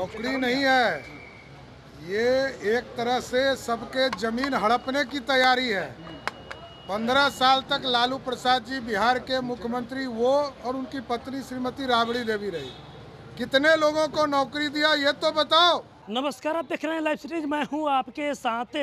नौकरी नहीं है, ये एक तरह से सबके जमीन हड़पने की तैयारी है। 15 साल तक लालू प्रसाद जी बिहार के मुख्यमंत्री वो और उनकी पत्नी श्रीमती राबड़ी देवी रही। कितने लोगों को नौकरी दिया ये तो बताओ। नमस्कार, आप देख रहे हैं लाइव सीरीज। मैं हूं आपके साथ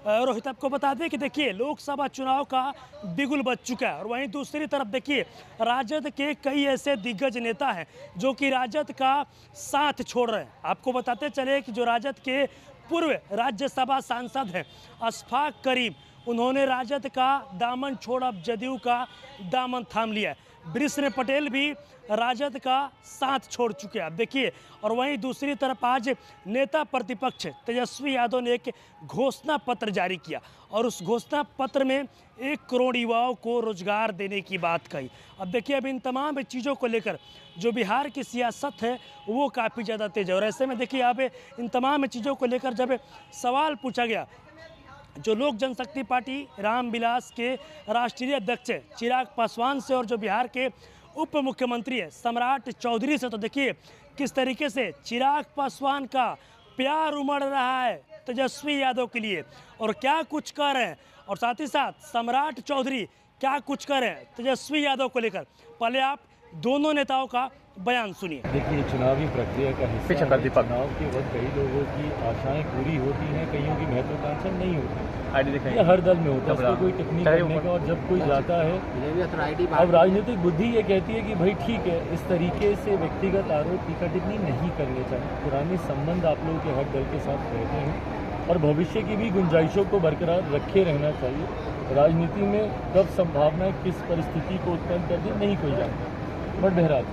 रोहित। आपको बता दें कि देखिए लोकसभा चुनाव का बिगुल बज चुका है और वहीं दूसरी तरफ देखिए राजद के कई ऐसे दिग्गज नेता हैं जो कि राजद का साथ छोड़ रहे हैं। आपको बताते चले कि जो राजद के पूर्व राज्यसभा सांसद हैं अशफाक करीम, उन्होंने राजद का दामन छोड़ अब जदयू का दामन थाम लिया है। वृषण पटेल भी राजद का साथ छोड़ चुके हैं। अब देखिए, और वहीं दूसरी तरफ आज नेता प्रतिपक्ष तेजस्वी यादव ने एक घोषणा पत्र जारी किया और उस घोषणा पत्र में 1 करोड़ युवाओं को रोजगार देने की बात कही। अब देखिए, अब इन तमाम चीज़ों को लेकर जो बिहार की सियासत है वो काफ़ी ज़्यादा तेज है और ऐसे में देखिए अब इन तमाम चीज़ों को लेकर जब सवाल पूछा गया जो लोक जनशक्ति पार्टी रामविलास के राष्ट्रीय अध्यक्ष चिराग पासवान से और जो बिहार के उप मुख्यमंत्री है सम्राट चौधरी से, तो देखिए किस तरीके से चिराग पासवान का प्यार उमड़ रहा है तेजस्वी यादव के लिए और क्या कुछ कर रहे हैं, और साथ ही साथ सम्राट चौधरी क्या कुछ कर रहे हैं तेजस्वी यादव को लेकर। पहले आप दोनों नेताओं का बयान सुनिए। देखिए, चुनावी प्रक्रिया का हिस्सा है। चुनाव के वक्त कई लोगों की आशाएं पूरी होती हैं, कईयों की महत्वाकांक्षा नहीं होती। ये हर दल में होता है, उसको कोई टिप्पणी करने का। और जब कोई जाता है, अब राजनीतिक बुद्धि ये कहती है कि भाई ठीक है, इस तरीके से व्यक्तिगत आरोप टीका टिप्पणी नहीं करने चाहिए। पुराने संबंध आप लोगों के हर दल के साथ रहते हैं और भविष्य की भी गुंजाइशों को बरकरार रखे रहना चाहिए। राजनीति में कब संभावना किस परिस्थिति को उत्पन्न कर दे नहीं कोई जानता, बट बहरहाल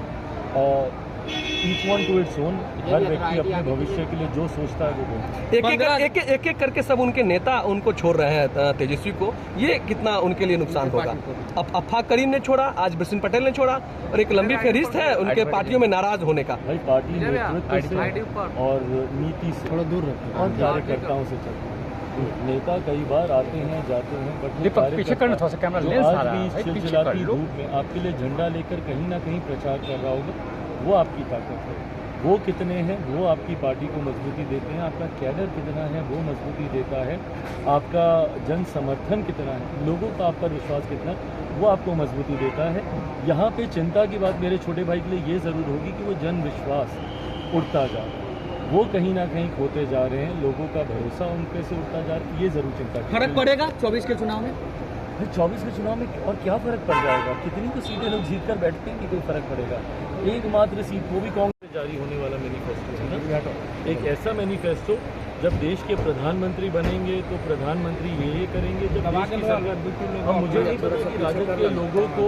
each one to its own. हर व्यक्ति अपने भविष्य के लिए जो सोचता है वो बोलता है। एक एक करके सब उनके नेता उनको छोड़ रहे हैं तेजस्वी को, ये कितना उनके लिए नुकसान होगा। अब अशफाक करीम ने छोड़ा, आज वृषण पटेल ने छोड़ा और एक लंबी फहरिस्त है उनके पार्टियों में नाराज होने का। भाई पार्टी नेतृत्व से और नीति से थोड़ा दूर रखते हैं और कार्यकर्ताओं से चलते हैं। नेता कई बार आते हैं जाते हैं, बट आज भी चिलचिलाती धूप में आपके लिए झंडा लेकर कहीं ना कहीं प्रचार कर रहा होगा, वो आपकी ताकत है। वो कितने हैं वो आपकी पार्टी को मजबूती देते हैं, आपका कैडर कितना है वो मजबूती देता है, आपका जन समर्थन कितना है, लोगों का आप पर विश्वास कितना है वो आपको मजबूती देता है। यहाँ पे चिंता की बात मेरे छोटे भाई के लिए ये ज़रूर होगी कि वो जन विश्वास उठता जा रहा है, वो कहीं ना कहीं खोते जा रहे हैं, लोगों का भरोसा उन पे से उठता जा रहा है। ये ज़रूर चिंता की फर्क पड़ेगा 24 के चुनाव में। 24 के चुनाव में और क्या फ़र्क पड़ जाएगा, कितनी तो सीटें लोग जीत कर बैठते हैं कि कोई फ़र्क पड़ेगा। एकमात्र सीट, वो भी कांग्रेस से जारी होने वाला मैनिफेस्टो है ना, एक ऐसा मैनिफेस्टो जब देश के प्रधानमंत्री बनेंगे तो प्रधानमंत्री ये करेंगे। जब देश की सरकार, अब मुझे नहीं पता कि राजद के लोगों को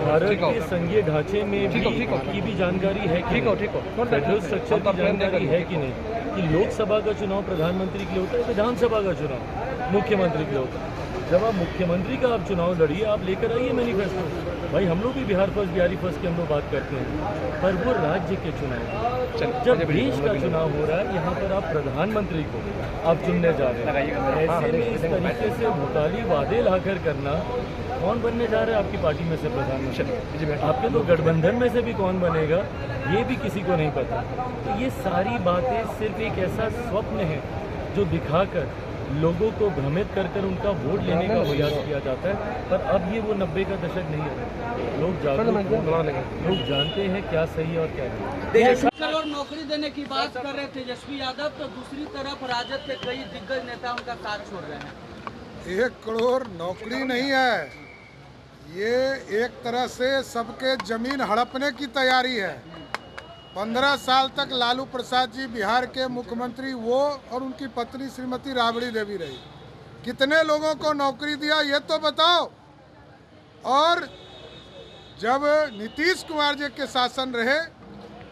भारत के संघीय ढांचे में की भी जानकारी है कि फेडरल स्ट्रक्चर की जानकारी है कि नहीं, कि लोकसभा का चुनाव प्रधानमंत्री के लिए होता है, विधानसभा का चुनाव मुख्यमंत्री के लिए होता है। जब आप मुख्यमंत्री का आप चुनाव लड़िए, आप लेकर आइए मैनिफेस्टो। भाई हम लोग भी बिहार फर्स्ट बिहारी फर्स्ट की हम लोग बात करते हैं, पर वो राज्य के चुनाव, जब देश का चुनाव हो रहा है, यहाँ पर आप प्रधानमंत्री को आप चुनने जा रहे हैं। ऐसे में इस तरीके से भूताली वादे लाकर करना, कौन बनने जा रहा है आपकी पार्टी में से प्रधानमंत्री, आपके तो गठबंधन में से भी कौन बनेगा ये भी किसी को नहीं पता। तो ये सारी बातें सिर्फ एक ऐसा स्वप्न है जो दिखाकर लोगों को भ्रमित कर कर उनका वोट लेने का प्रयास किया जाता है। पर अब ये वो 90 का दशक नहीं है, लोग जागरूक, लोग जानते हैं क्या सही और क्या नहीं। 1 करोड़ नौकरी देने की बात कर रहे तेजस्वी यादव, तो दूसरी तरफ राजद के कई दिग्गज नेता उनका साथ छोड़ रहे हैं। 1 करोड़ नौकरी नहीं है, ये एक तरह से सबके जमीन हड़पने की तैयारी है। 15 साल तक लालू प्रसाद जी बिहार के मुख्यमंत्री वो और उनकी पत्नी श्रीमती राबड़ी देवी रही। कितने लोगों को नौकरी दिया ये तो बताओ। और जब नीतीश कुमार जी के शासन रहे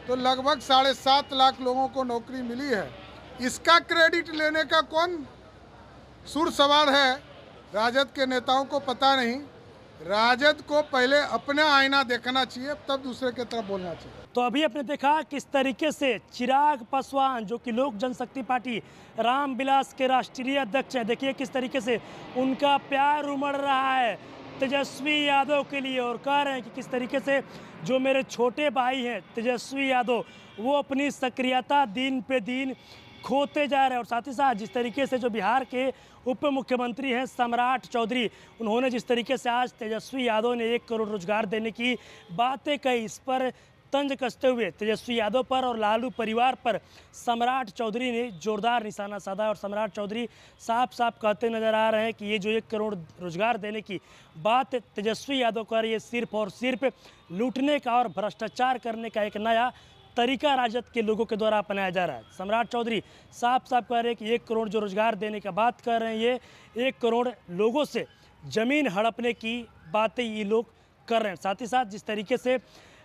तो लगभग 7.5 लाख लोगों को नौकरी मिली है। इसका क्रेडिट लेने का कौन सुर सवार है, राजद के नेताओं को पता नहीं। राजद को पहले अपना आईना देखना चाहिए, तब दूसरे की तरफ बोलना चाहिए। तो अभी आपने देखा किस तरीके से चिराग पासवान जो कि लोक जनशक्ति पार्टी रामविलास के राष्ट्रीय अध्यक्ष हैं, देखिए किस तरीके से उनका प्यार उमड़ रहा है तेजस्वी यादव के लिए और कह रहे हैं कि किस तरीके से जो मेरे छोटे भाई हैं तेजस्वी यादव वो अपनी सक्रियता दिन पे दिन खोते जा रहे हैं। और साथ ही साथ जिस तरीके से जो बिहार के उप मुख्यमंत्री हैं सम्राट चौधरी, उन्होंने जिस तरीके से आज तेजस्वी यादव ने 1 करोड़ रोजगार देने की बातें कही, इस पर तंज कसते हुए तेजस्वी यादव पर और लालू परिवार पर सम्राट चौधरी ने जोरदार निशाना साधा। और सम्राट चौधरी साफ साफ कहते नजर आ रहे हैं कि ये जो 1 करोड़ रोजगार देने की बात तेजस्वी यादव कर, ये सिर्फ और सिर्फ लूटने का और भ्रष्टाचार करने का एक नया तरीका राजद के लोगों के द्वारा अपनाया जा रहा है। सम्राट चौधरी साफ साफ कह रहे हैं कि 1 करोड़ जो रोजगार देने का बात कर रहे हैं, ये 1 करोड़ लोगों से ज़मीन हड़पने की बातें ये लोग कर रहे हैं। साथ ही साथ जिस तरीके से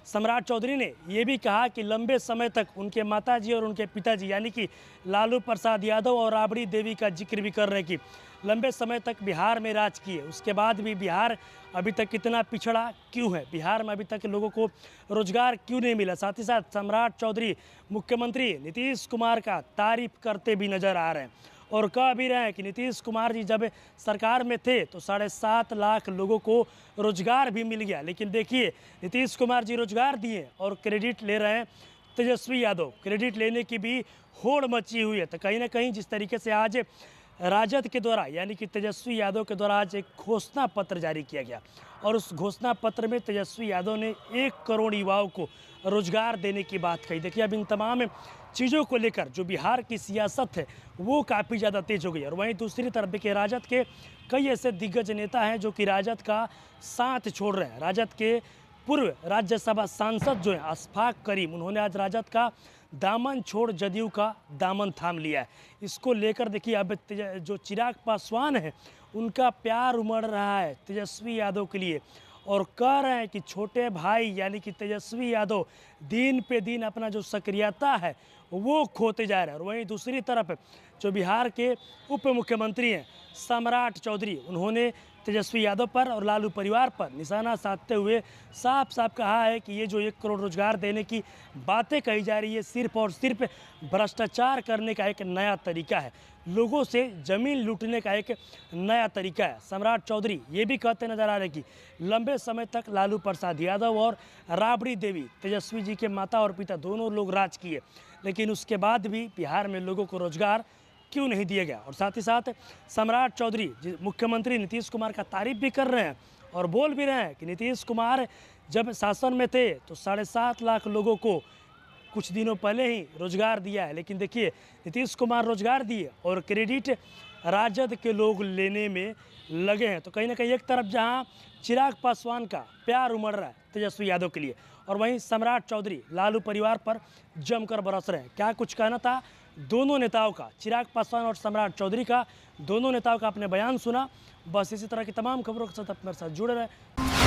सम्राट चौधरी ने ये भी कहा कि लंबे समय तक उनके माताजी और उनके पिताजी यानी कि लालू प्रसाद यादव और राबड़ी देवी का जिक्र भी कर रहे हैं कि लंबे समय तक बिहार में राज किए, उसके बाद भी बिहार अभी तक कितना पिछड़ा क्यों है, बिहार में अभी तक लोगों को रोजगार क्यों नहीं मिला। साथ ही साथ सम्राट चौधरी मुख्यमंत्री नीतीश कुमार का तारीफ करते भी नजर आ रहे हैं और कह भी रहे हैं कि नीतीश कुमार जी जब सरकार में थे तो 7.5 लाख लोगों को रोजगार भी मिल गया। लेकिन देखिए नीतीश कुमार जी रोजगार दिए और क्रेडिट ले रहे हैं तेजस्वी यादव, क्रेडिट लेने की भी होड़ मची हुई है। तो कहीं ना कहीं जिस तरीके से आज राजद के द्वारा यानी कि तेजस्वी यादव के द्वारा आज एक घोषणा पत्र जारी किया गया और उस घोषणा पत्र में तेजस्वी यादव ने 1 करोड़ युवाओं को रोजगार देने की बात कही। देखिए अब इन तमाम चीज़ों को लेकर जो बिहार की सियासत है वो काफ़ी ज़्यादा तेज हो गई। और वहीं दूसरी तरफ देखिए राजद के कई ऐसे दिग्गज नेता हैं जो कि राजद का साथ छोड़ रहे हैं। राजद के पूर्व राज्यसभा सांसद जो हैं अशफाक करीम, उन्होंने आज राजद का दामन छोड़ जदयू का दामन थाम लिया है। इसको लेकर देखिए अब जो चिराग पासवान है उनका प्यार उमड़ रहा है तेजस्वी यादव के लिए और कह रहे हैं कि छोटे भाई यानी कि तेजस्वी यादव दिन पे दिन अपना जो सक्रियता है वो खोते जा रहे हैं। और वहीं दूसरी तरफ जो बिहार के उप मुख्यमंत्री हैं सम्राट चौधरी, उन्होंने तेजस्वी यादव पर और लालू परिवार पर निशाना साधते हुए साफ साफ कहा है कि ये जो 1 करोड़ रोजगार देने की बातें कही जा रही है सिर्फ और सिर्फ भ्रष्टाचार करने का एक नया तरीका है, लोगों से ज़मीन लूटने का एक नया तरीका है। सम्राट चौधरी ये भी कहते नजर आ रहे कि लंबे समय तक लालू प्रसाद यादव और राबड़ी देवी तेजस्वी जी के माता और पिता दोनों लोग राज किए, लेकिन उसके बाद भी बिहार में लोगों को रोजगार क्यों नहीं दिया गया। और साथ ही साथ सम्राट चौधरी मुख्यमंत्री नीतीश कुमार का तारीफ भी कर रहे हैं और बोल भी रहे हैं कि नीतीश कुमार जब शासन में थे तो 7.5 लाख लोगों को कुछ दिनों पहले ही रोजगार दिया है। लेकिन देखिए नीतीश कुमार रोजगार दिए और क्रेडिट राजद के लोग लेने में लगे हैं। तो कहीं ना कहीं एक तरफ जहां चिराग पासवान का प्यार उमड़ रहा है तेजस्वी यादव के लिए और वहीं सम्राट चौधरी लालू परिवार पर जमकर बरस रहे हैं। क्या कुछ कहना था दोनों नेताओं का, चिराग पासवान और सम्राट चौधरी का, दोनों नेताओं का आपने बयान सुना। बस इसी तरह की तमाम खबरों के साथ अपने साथ जुड़े रहे।